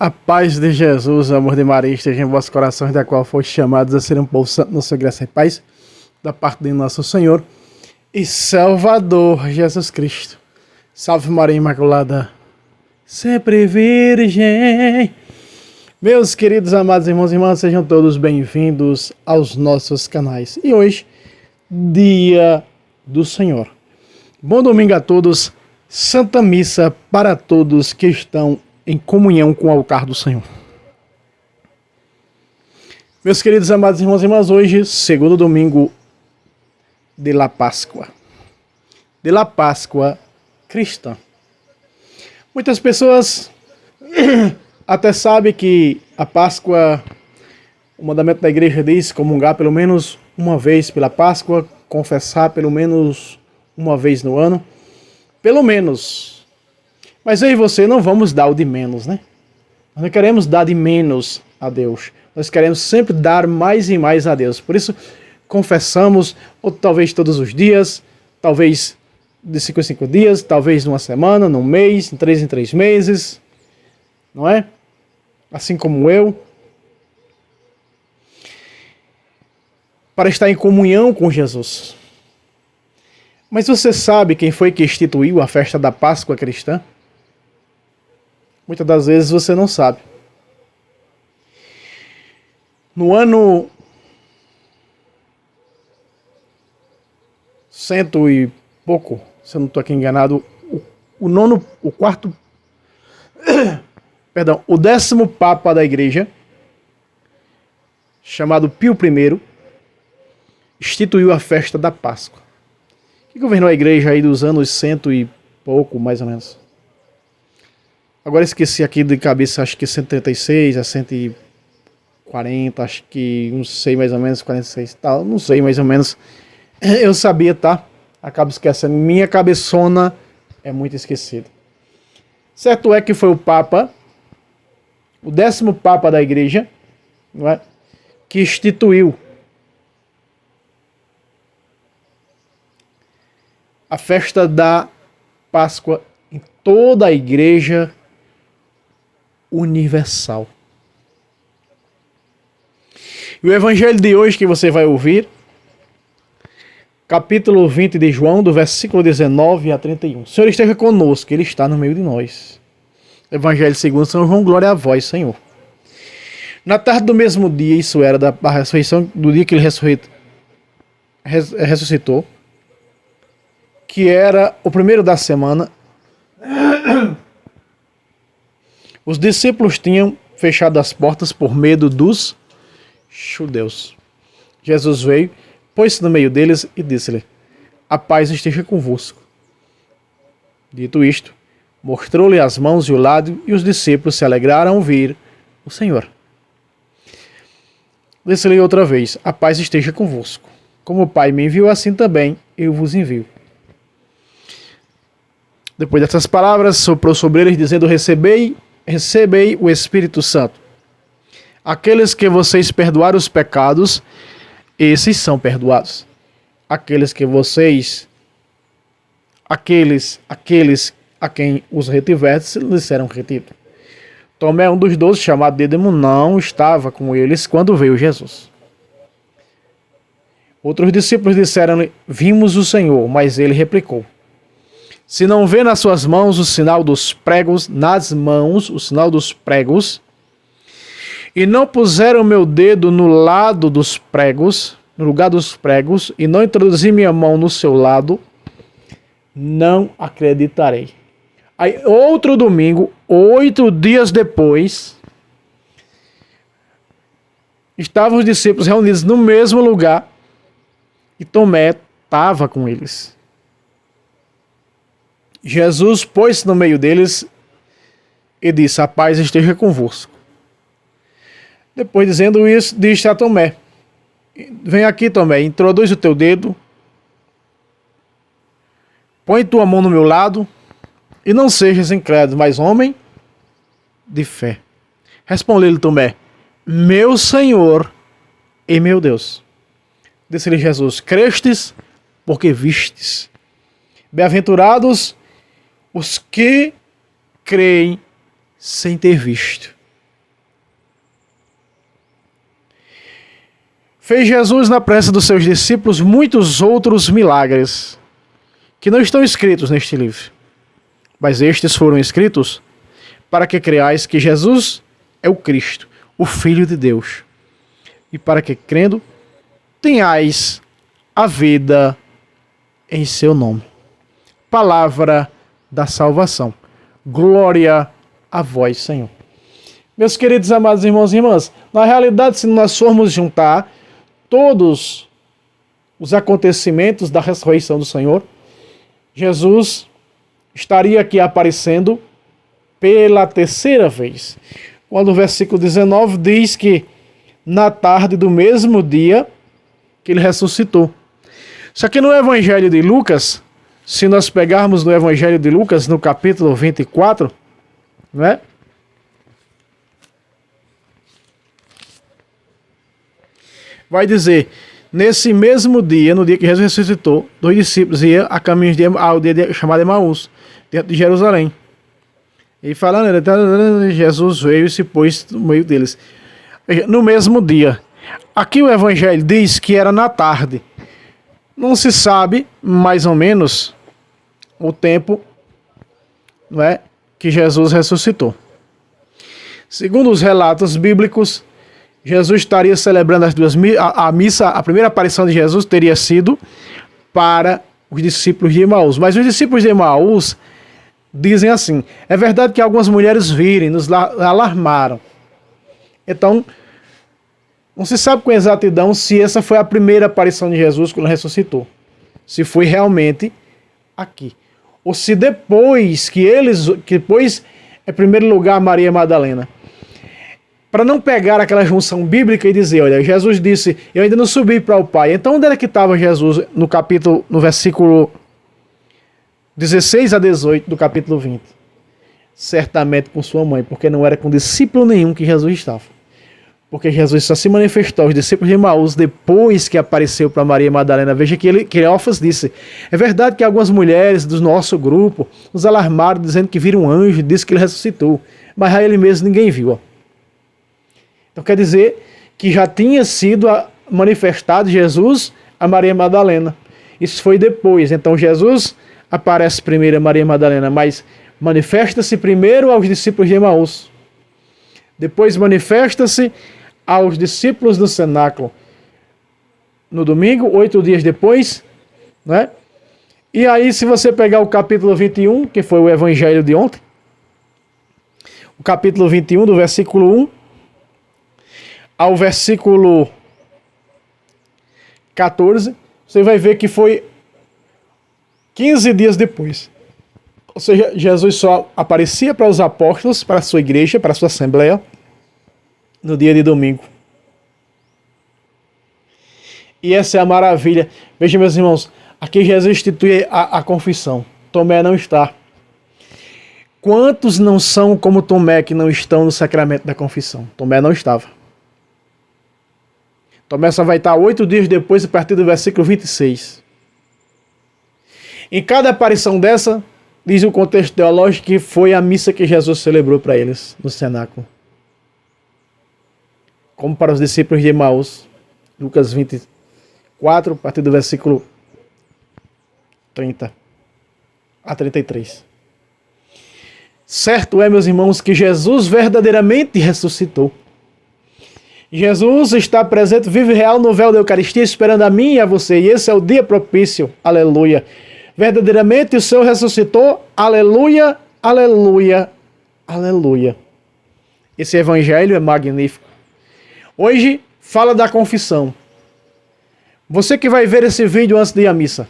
A paz de Jesus, o amor de Maria esteja em vossos corações, da qual foste chamados a ser um povo santo na sua graça e paz, da parte de nosso Senhor e Salvador Jesus Cristo. Salve Maria Imaculada, sempre virgem. Meus queridos amados irmãos e irmãs, sejam todos bem-vindos aos nossos canais. E hoje, dia do Senhor. Bom domingo a todos, Santa Missa para todos que estão em comunhão com o altar do Senhor. Meus queridos amados irmãos e irmãs, hoje, segundo domingo de la Páscoa. De la Páscoa cristã. Muitas pessoas até sabem que a Páscoa, o mandamento da igreja diz comungar pelo menos uma vez pela Páscoa, confessar pelo menos uma vez no ano. Pelo menos. Mas eu e você não vamos dar o de menos, né? Nós não queremos dar de menos a Deus. Nós queremos sempre dar mais e mais a Deus. Por isso, confessamos, ou talvez todos os dias, talvez de 5 em 5 dias, talvez numa semana, num mês, em 3 meses. Não é? Assim como eu. Para estar em comunhão com Jesus. Mas você sabe quem foi que instituiu a festa da Páscoa cristã? Muitas das vezes você não sabe. No ano 100 e pouco, se eu não estou aqui enganado, o 10º Papa da Igreja, chamado Pio I, instituiu a festa da Páscoa. Que governou a igreja aí dos anos 100 e pouco, mais ou menos. Agora esqueci aqui de cabeça, acho que 136 a 140, acho que, não sei mais ou menos, 46 tal, não sei mais ou menos. Eu sabia, tá? Acabo esquecendo. Minha cabeçona é muito esquecida. Certo é que foi o Papa, o 10º Papa da Igreja, não é? Que instituiu a festa da Páscoa em toda a Igreja Universal. E o Evangelho de hoje que você vai ouvir, capítulo 20 de João, do versículo 19 a 31. O Senhor esteja conosco, Ele está no meio de nós. Evangelho segundo São João, glória a vós, Senhor. Na tarde do mesmo dia, isso era da ressurreição, do dia que Ele ressuscitou, que era o primeiro da semana, os discípulos tinham fechado as portas por medo dos judeus. Jesus veio, pôs-se no meio deles e disse-lhe: a paz esteja convosco. Dito isto, mostrou-lhe as mãos e o lado, e os discípulos se alegraram ao ver o Senhor. Disse-lhe outra vez: a paz esteja convosco. Como o Pai me enviou, assim também eu vos envio. Depois dessas palavras, soprou sobre eles, dizendo: recebei o Espírito Santo. Aqueles que vocês perdoaram os pecados, esses são perdoados. Aqueles a quem os retiverdes, lhes serão retidos. Tomé, um dos 12, chamado Dídimo, não estava com eles quando veio Jesus. Outros discípulos disseram-lhe: vimos o Senhor, mas ele replicou: se não vê nas suas mãos o sinal dos pregos, e não puseram meu dedo no lado dos pregos, no lugar dos pregos, e não introduzir minha mão no seu lado, não acreditarei. Aí, outro domingo, 8 dias depois, estavam os discípulos reunidos no mesmo lugar, e Tomé estava com eles. Jesus pôs-se no meio deles e disse: a paz esteja convosco. Depois, dizendo isso, disse a Tomé: vem aqui, Tomé, introduz o teu dedo, põe tua mão no meu lado, e não sejas incrédulo, mas homem de fé. Respondeu-lhe Tomé: meu Senhor e meu Deus. Disse-lhe Jesus: crestes porque vistes. Bem-aventurados os que creem sem ter visto. Fez Jesus na presença dos seus discípulos muitos outros milagres que não estão escritos neste livro, mas estes foram escritos para que creais que Jesus é o Cristo, o Filho de Deus, e para que, crendo, tenhais a vida em seu nome. Palavra da salvação. Glória a vós, Senhor. Meus queridos amados irmãos e irmãs, na realidade, se nós formos juntar todos os acontecimentos da ressurreição do Senhor, Jesus estaria aqui aparecendo pela terceira vez. Quando o versículo 19 diz que na tarde do mesmo dia que ele ressuscitou. Só que no Evangelho de Lucas, se nós pegarmos no Evangelho de Lucas, no capítulo 24, né? Vai dizer, nesse mesmo dia, no dia que Jesus ressuscitou, 2 discípulos iam a caminho de aldeia chamada Emaús, dentro de Jerusalém. E falando, Jesus veio e se pôs no meio deles. No mesmo dia. Aqui o Evangelho diz que era na tarde. Não se sabe, mais ou menos, o tempo, não é, que Jesus ressuscitou. Segundo os relatos bíblicos, Jesus estaria celebrando a missa, a primeira aparição de Jesus teria sido para os discípulos de Emaús. Mas os discípulos de Emaús dizem assim, é verdade que algumas mulheres virem, nos alarmaram. Então, não se sabe com exatidão se essa foi a primeira aparição de Jesus quando ressuscitou. Se foi realmente aqui. Ou se depois, em primeiro lugar, Maria Madalena. Para não pegar aquela junção bíblica e dizer, olha, Jesus disse, eu ainda não subi para o Pai. Então onde era que estava Jesus no versículo 16 a 18 do capítulo 20? Certamente com sua mãe, porque não era com discípulo nenhum que Jesus estava. Porque Jesus só se manifestou aos discípulos de Emaús depois que apareceu para Maria Madalena. Veja que Cleófas disse, é verdade que algumas mulheres do nosso grupo nos alarmaram dizendo que viram um anjo e disse que ele ressuscitou. Mas a ele mesmo ninguém viu. Ó. Então quer dizer que já tinha sido manifestado Jesus a Maria Madalena. Isso foi depois. Então Jesus aparece primeiro a Maria Madalena, mas manifesta-se primeiro aos discípulos de Emaús. Depois manifesta-se aos discípulos do cenáculo. No domingo, 8 dias depois, né? E aí, se você pegar o capítulo 21, que foi o evangelho de ontem, o capítulo 21, do versículo 1 ao versículo 14, você vai ver que foi 15 dias depois. Ou seja, Jesus só aparecia para os apóstolos, para a sua igreja, para a sua assembleia, no dia de domingo. E essa é a maravilha. Veja, meus irmãos, aqui Jesus institui a confissão. Tomé não está. Quantos não são como Tomé que não estão no sacramento da confissão? Tomé não estava. Tomé só vai estar 8 dias depois, a partir do versículo 26. Em cada aparição dessa, diz o contexto teológico que foi a missa que Jesus celebrou para eles no cenáculo. Como para os discípulos de Emaús, Lucas 24, a partir do versículo 30 a 33. Certo é, meus irmãos, que Jesus verdadeiramente ressuscitou. Jesus está presente, vive real no véu da Eucaristia, esperando a mim e a você. E esse é o dia propício. Aleluia. Verdadeiramente o Senhor ressuscitou. Aleluia, aleluia, aleluia. Esse evangelho é magnífico. Hoje fala da confissão. Você que vai ver esse vídeo antes de ir à missa,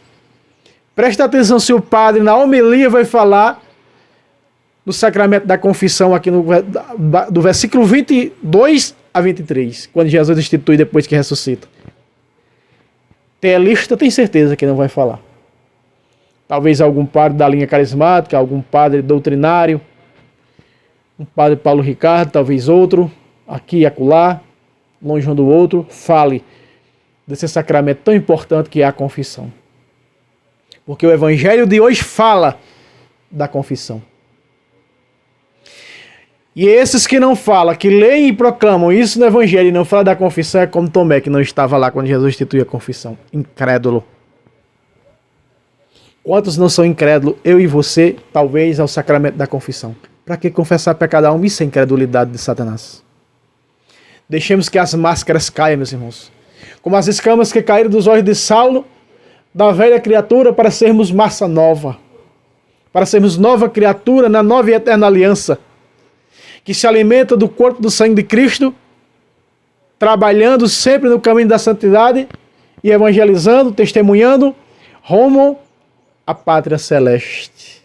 presta atenção se o padre na homilia vai falar do sacramento da confissão aqui do versículo 22 a 23, quando Jesus institui depois que ressuscita. Teelista tem certeza que não vai falar. Talvez algum padre da linha carismática, algum padre doutrinário, um padre Paulo Ricardo, talvez outro, aqui e acolá, longe um do outro, fale desse sacramento tão importante que é a confissão. Porque o evangelho de hoje fala da confissão. E esses que não falam, que leem e proclamam isso no Evangelho e não falam da confissão, é como Tomé, que não estava lá quando Jesus instituiu a confissão. Incrédulo. Quantos não são incrédulos? Eu e você, talvez, ao sacramento da confissão. Para que confessar pecado a um? Isso é incredulidade de Satanás. Deixemos que as máscaras caiam, meus irmãos. Como as escamas que caíram dos olhos de Saulo, da velha criatura, para sermos massa nova. Para sermos nova criatura na nova e eterna aliança. Que se alimenta do corpo do sangue de Cristo, trabalhando sempre no caminho da santidade e evangelizando, testemunhando, rumo à pátria celeste.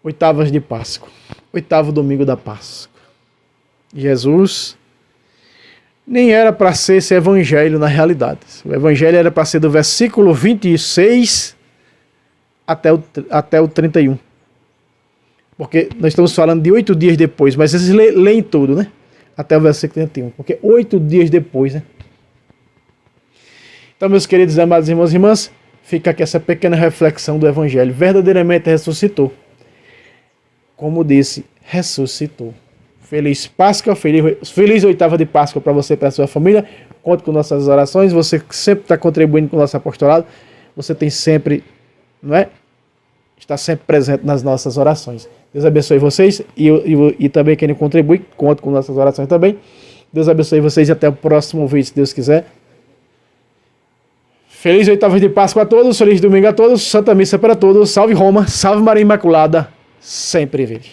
Oitavas de Páscoa. Oitavo domingo da Páscoa. Jesus nem era para ser esse evangelho na realidade. O evangelho era para ser do versículo 26 até o 31. Porque nós estamos falando de 8 dias depois, mas vocês leem tudo, né? Até o versículo 31. Porque 8 dias depois, né? Então, meus queridos amados irmãos e irmãs, fica aqui essa pequena reflexão do evangelho. Verdadeiramente ressuscitou. Como disse, ressuscitou. Feliz Páscoa, feliz oitava de Páscoa para você e para a sua família. Conte com nossas orações. Você sempre está contribuindo com o nosso apostolado. Você tem sempre, não é? Está sempre presente nas nossas orações. Deus abençoe vocês e também quem contribui, conte com nossas orações também. Deus abençoe vocês e até o próximo vídeo, se Deus quiser. Feliz oitava de Páscoa a todos, feliz domingo a todos, Santa Missa para todos, salve Roma, salve Maria Imaculada, sempre vive.